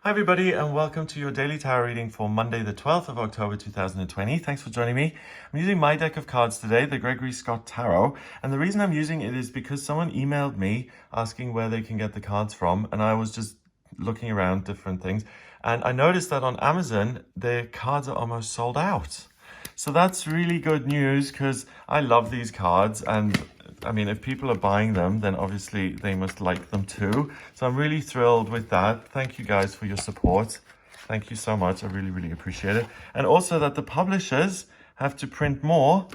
Hi everybody and welcome to your daily tarot reading for Monday the 12th of October 2020. Thanks for joining me. I'm using my deck of cards today, the Gregory Tarot, and the reason I'm using it is because someone emailed me asking where they can get the cards from, and I was just looking around different things and I noticed that on Amazon the cards are almost sold out. So that's really good news because I love these cards, and I mean, if people are buying them, then obviously they must like them too. So I'm really thrilled with that. Thank you guys for your support. Thank you so much. I really, really appreciate it. And also that the publishers have to print more.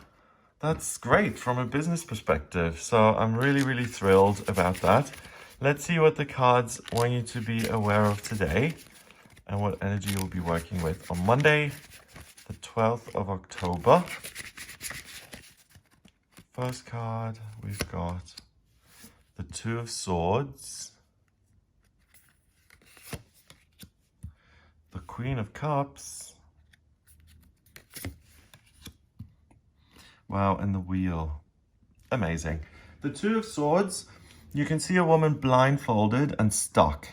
That's great from a business perspective. So I'm really, really thrilled about that. Let's see what the cards want you to be aware of today and what energy you'll be working with on Monday, the 12th of October. First card, we've got the Two of Swords, the Queen of Cups, wow, and the Wheel. Amazing. The Two of Swords, you can see a woman blindfolded and stuck.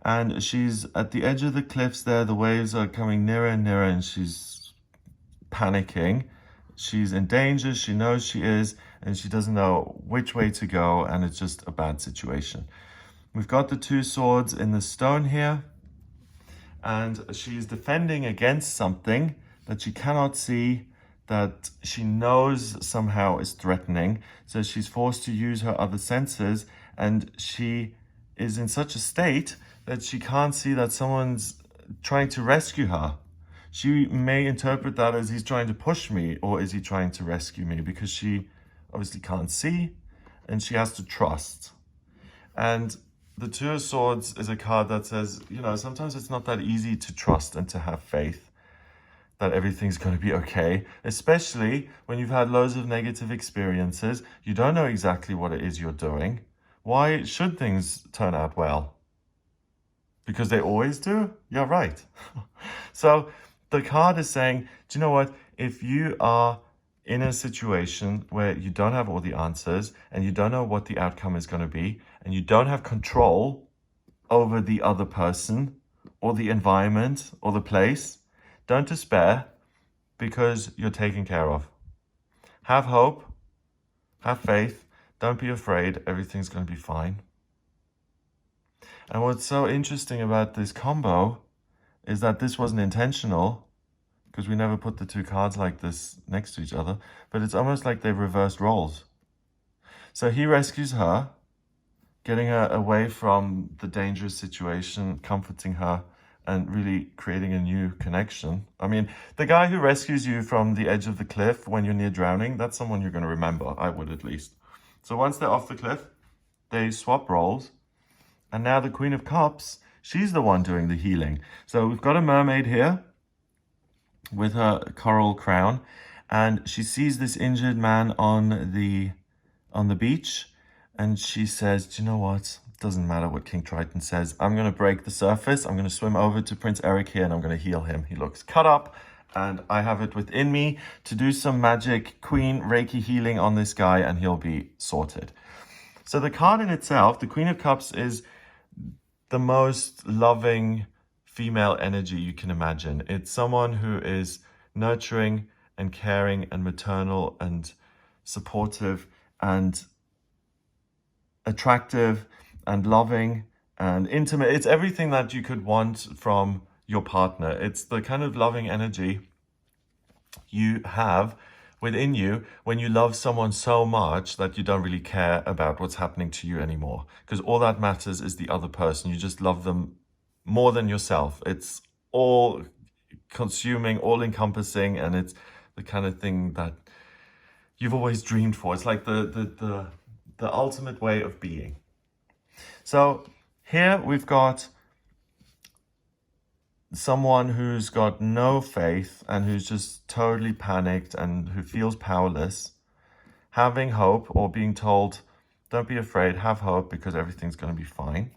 And she's at the edge of the cliffs there. The waves are coming nearer and nearer and she's panicking. She's in danger, she knows she is, and she doesn't know which way to go, and it's just a bad situation. We've got the Two Swords in the stone here, and she's defending against something that she cannot see, that she knows somehow is threatening. So she's forced to use her other senses, and she is in such a state that she can't see that someone's trying to rescue her. She may interpret that as he's trying to push me, or is he trying to rescue me, because she obviously can't see and she has to trust. And the Two of Swords is a card that says, you know, sometimes it's not that easy to trust and to have faith that everything's going to be okay, especially when you've had loads of negative experiences. You don't know exactly what it is you're doing. Why should things turn out well? Because they always do? You're right. So the card is saying, do you know what? If you are in a situation where you don't have all the answers and you don't know what the outcome is going to be, and you don't have control over the other person or the environment or the place, don't despair, because you're taken care of. Have hope, have faith, don't be afraid, everything's going to be fine. And what's so interesting about this combo is that this wasn't intentional, because we never put the two cards like this next to each other, but it's almost like they've reversed roles. So he rescues her, getting her away from the dangerous situation, comforting her, and really creating a new connection. I mean, the guy who rescues you from the edge of the cliff when you're near drowning, that's someone you're going to remember. I would, at least. So once they're off the cliff, they swap roles. And now the Queen of Cups, she's the one doing the healing. So we've got a mermaid here with her coral crown, and she sees this injured man on the beach, and she says, do you know what? It doesn't matter what King Triton says. I'm going to break the surface. I'm going to swim over to Prince Eric here, and I'm going to heal him. He looks cut up, and I have it within me to do some magic Queen Reiki healing on this guy, and he'll be sorted. So the card in itself, the Queen of Cups, is the most loving female energy you can imagine. It's someone who is nurturing and caring and maternal and supportive and attractive and loving and intimate. It's everything that you could want from your partner. It's the kind of loving energy you have within you when you love someone so much that you don't really care about what's happening to you anymore, because all that matters is the other person. You just love them more than yourself. It's all consuming, all encompassing, and it's the kind of thing that you've always dreamed for. It's like the ultimate way of being. So here we've got someone who's got no faith and who's just totally panicked and who feels powerless, having hope, or being told, don't be afraid, have hope, because everything's going to be fine.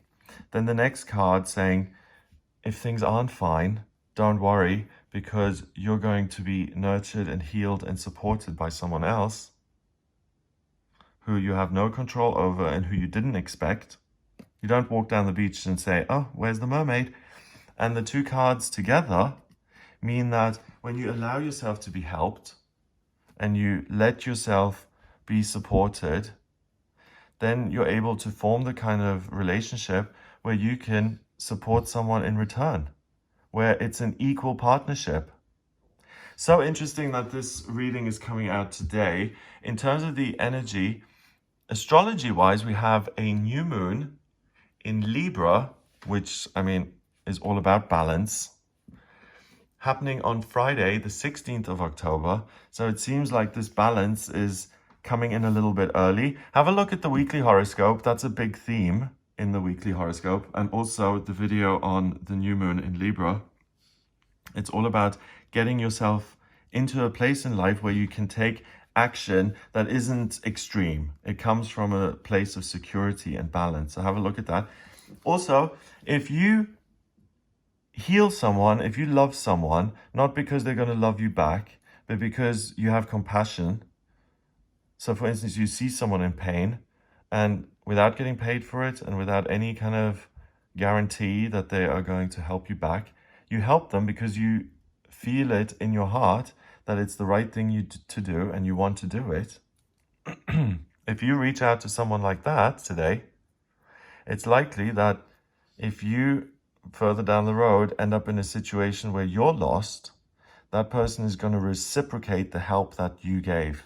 Then the next card saying, if things aren't fine, don't worry, because you're going to be nurtured and healed and supported by someone else who you have no control over and who you didn't expect. You don't walk down the beach and say, oh, where's the mermaid? And the two cards together mean that when you allow yourself to be helped and you let yourself be supported, then you're able to form the kind of relationship where you can support someone in return, where it's an equal partnership. So interesting that this reading is coming out today. In terms of the energy, astrology-wise, we have a new moon in Libra, which, I mean, is all about balance, happening on Friday, the 16th of October. So it seems like this balance is coming in a little bit early. Have a look at the weekly horoscope. That's a big theme in the weekly horoscope, and also the video on the new moon in Libra. It's all about getting yourself into a place in life where you can take action that isn't extreme. It comes from a place of security and balance. So have a look at that. Also, if you heal someone, if you love someone, not because they're going to love you back, but because you have compassion. So for instance, you see someone in pain, and without getting paid for it and without any kind of guarantee that they are going to help you back, you help them because you feel it in your heart that it's the right thing to do and you want to do it. If you reach out to someone like that today, it's likely that if you further down the road end up in a situation where you're lost, that person is going to reciprocate the help that you gave.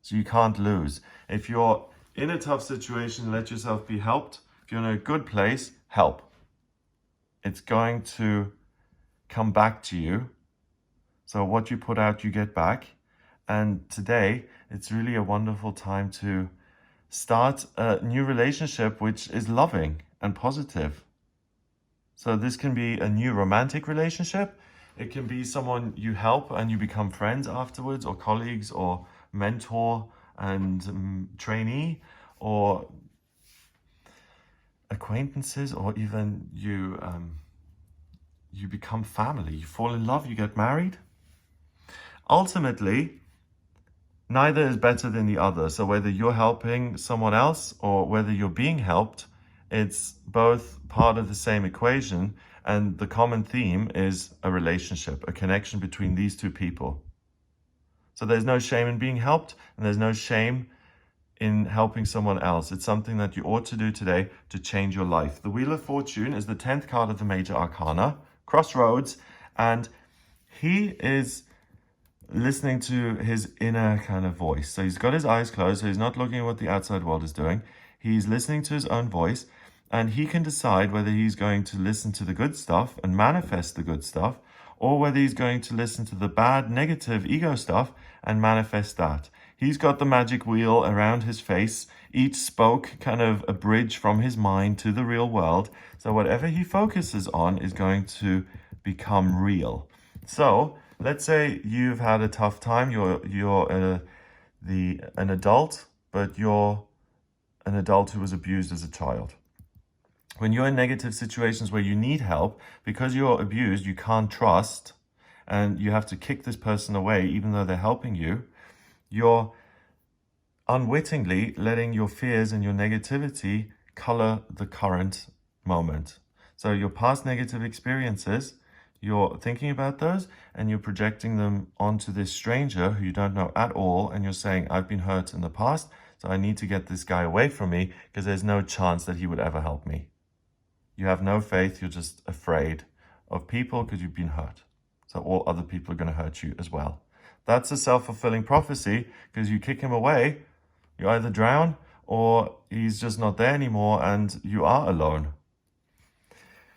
So you can't lose. If you're in a tough situation, let yourself be helped. If you're in a good place, help. It's going to come back to you. So what you put out, you get back. And today, it's really a wonderful time to start a new relationship which is loving and positive. So this can be a new romantic relationship. It can be someone you help and you become friends afterwards, or colleagues, or mentor and trainee, or acquaintances, or even you become family. You fall in love, you get married. Ultimately, neither is better than the other. So whether you're helping someone else or whether you're being helped, it's both part of the same equation, and the common theme is a relationship, a connection between these two people. So there's no shame in being helped, and there's no shame in helping someone else. It's something that you ought to do today to change your life. The Wheel of Fortune is the 10th card of the Major Arcana, Crossroads, and he is listening to his inner kind of voice. So he's got his eyes closed, so he's not looking at what the outside world is doing. He's listening to his own voice, and he can decide whether he's going to listen to the good stuff and manifest the good stuff, or whether he's going to listen to the bad, negative ego stuff and manifest that. He's got the magic wheel around his face, each spoke kind of a bridge from his mind to the real world. So whatever he focuses on is going to become real. So let's say you've had a tough time, you're an adult, but you're an adult who was abused as a child. When you're in negative situations where you need help, because you're abused, you can't trust, and you have to kick this person away even though they're helping you, you're unwittingly letting your fears and your negativity color the current moment. So your past negative experiences, you're thinking about those and you're projecting them onto this stranger who you don't know at all, and you're saying, I've been hurt in the past, so I need to get this guy away from me because there's no chance that he would ever help me. You have no faith, you're just afraid of people because you've been hurt. So all other people are going to hurt you as well. That's a self-fulfilling prophecy, because you kick him away, you either drown or he's just not there anymore and you are alone.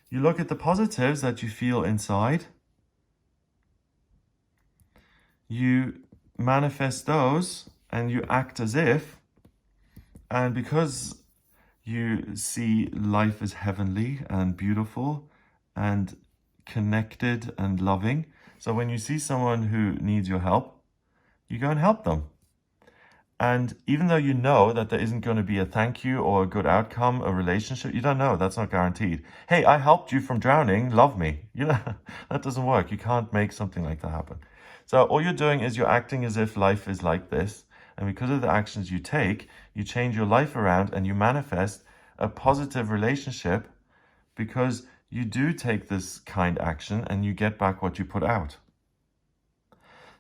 You look at the positives that you feel inside. You manifest those and you act as if, and because you see life as heavenly and beautiful and connected and loving. So when you see someone who needs your help, you go and help them. And even though you know that there isn't going to be a thank you or a good outcome, a relationship, you don't know, that's not guaranteed. Hey, I helped you from drowning, love me. You know, that doesn't work. You can't make something like that happen. So all you're doing is you're acting as if life is like this. And because of the actions you take, you change your life around and you manifest a positive relationship, because you do take this kind action and you get back what you put out.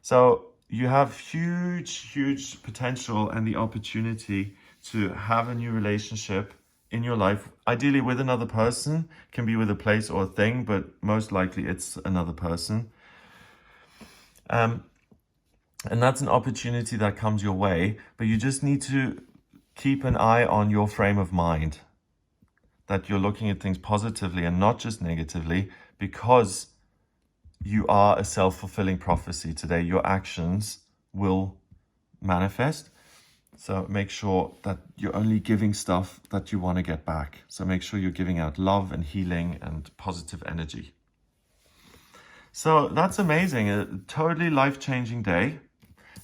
So you have huge potential and the opportunity to have a new relationship in your life, ideally with another person. Can be with a place or a thing, but most likely it's another person. And that's an opportunity that comes your way, but you just need to keep an eye on your frame of mind, that you're looking at things positively and not just negatively, because you are a self-fulfilling prophecy today. Your actions will manifest. So make sure that you're only giving stuff that you want to get back. So make sure you're giving out love and healing and positive energy. So that's amazing. A totally life-changing day.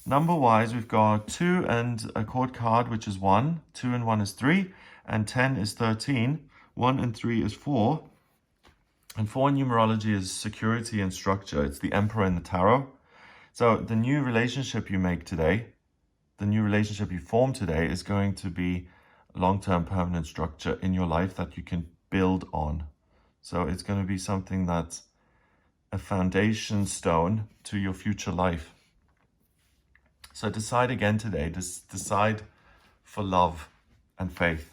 Number-wise, we've got 2 and a court card, which is 1. 2 and 1 is 3. And 10 is 13. 1 and 3 is 4. And 4 in numerology is security and structure. It's the Emperor in the tarot. So the new relationship you make today, the new relationship you form today, is going to be long-term permanent structure in your life that you can build on. So it's going to be something that's a foundation stone to your future life. So decide again today. Decide for love and faith,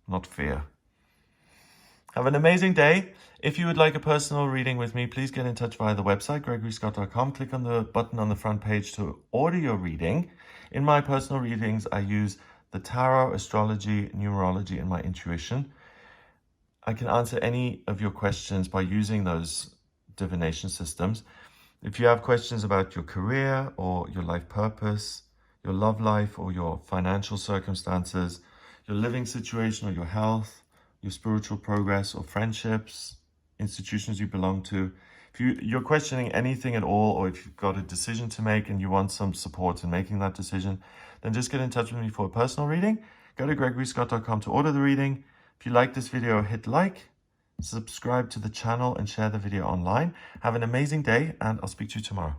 not fear. Have an amazing day. If you would like a personal reading with me, please get in touch via the website, gregoryscott.com. Click on the button on the front page to order your reading. In my personal readings, I use the tarot, astrology, numerology, and my intuition. I can answer any of your questions by using those divination systems. If you have questions about your career or your life purpose, your love life or your financial circumstances, your living situation or your health, your spiritual progress or friendships, institutions you belong to, if you're questioning anything at all, or if you've got a decision to make and you want some support in making that decision, then just get in touch with me for a personal reading. Go to gregoryscott.com to order the reading. If you like this video, hit like, subscribe to the channel, and share the video online. Have an amazing day, and I'll speak to you tomorrow.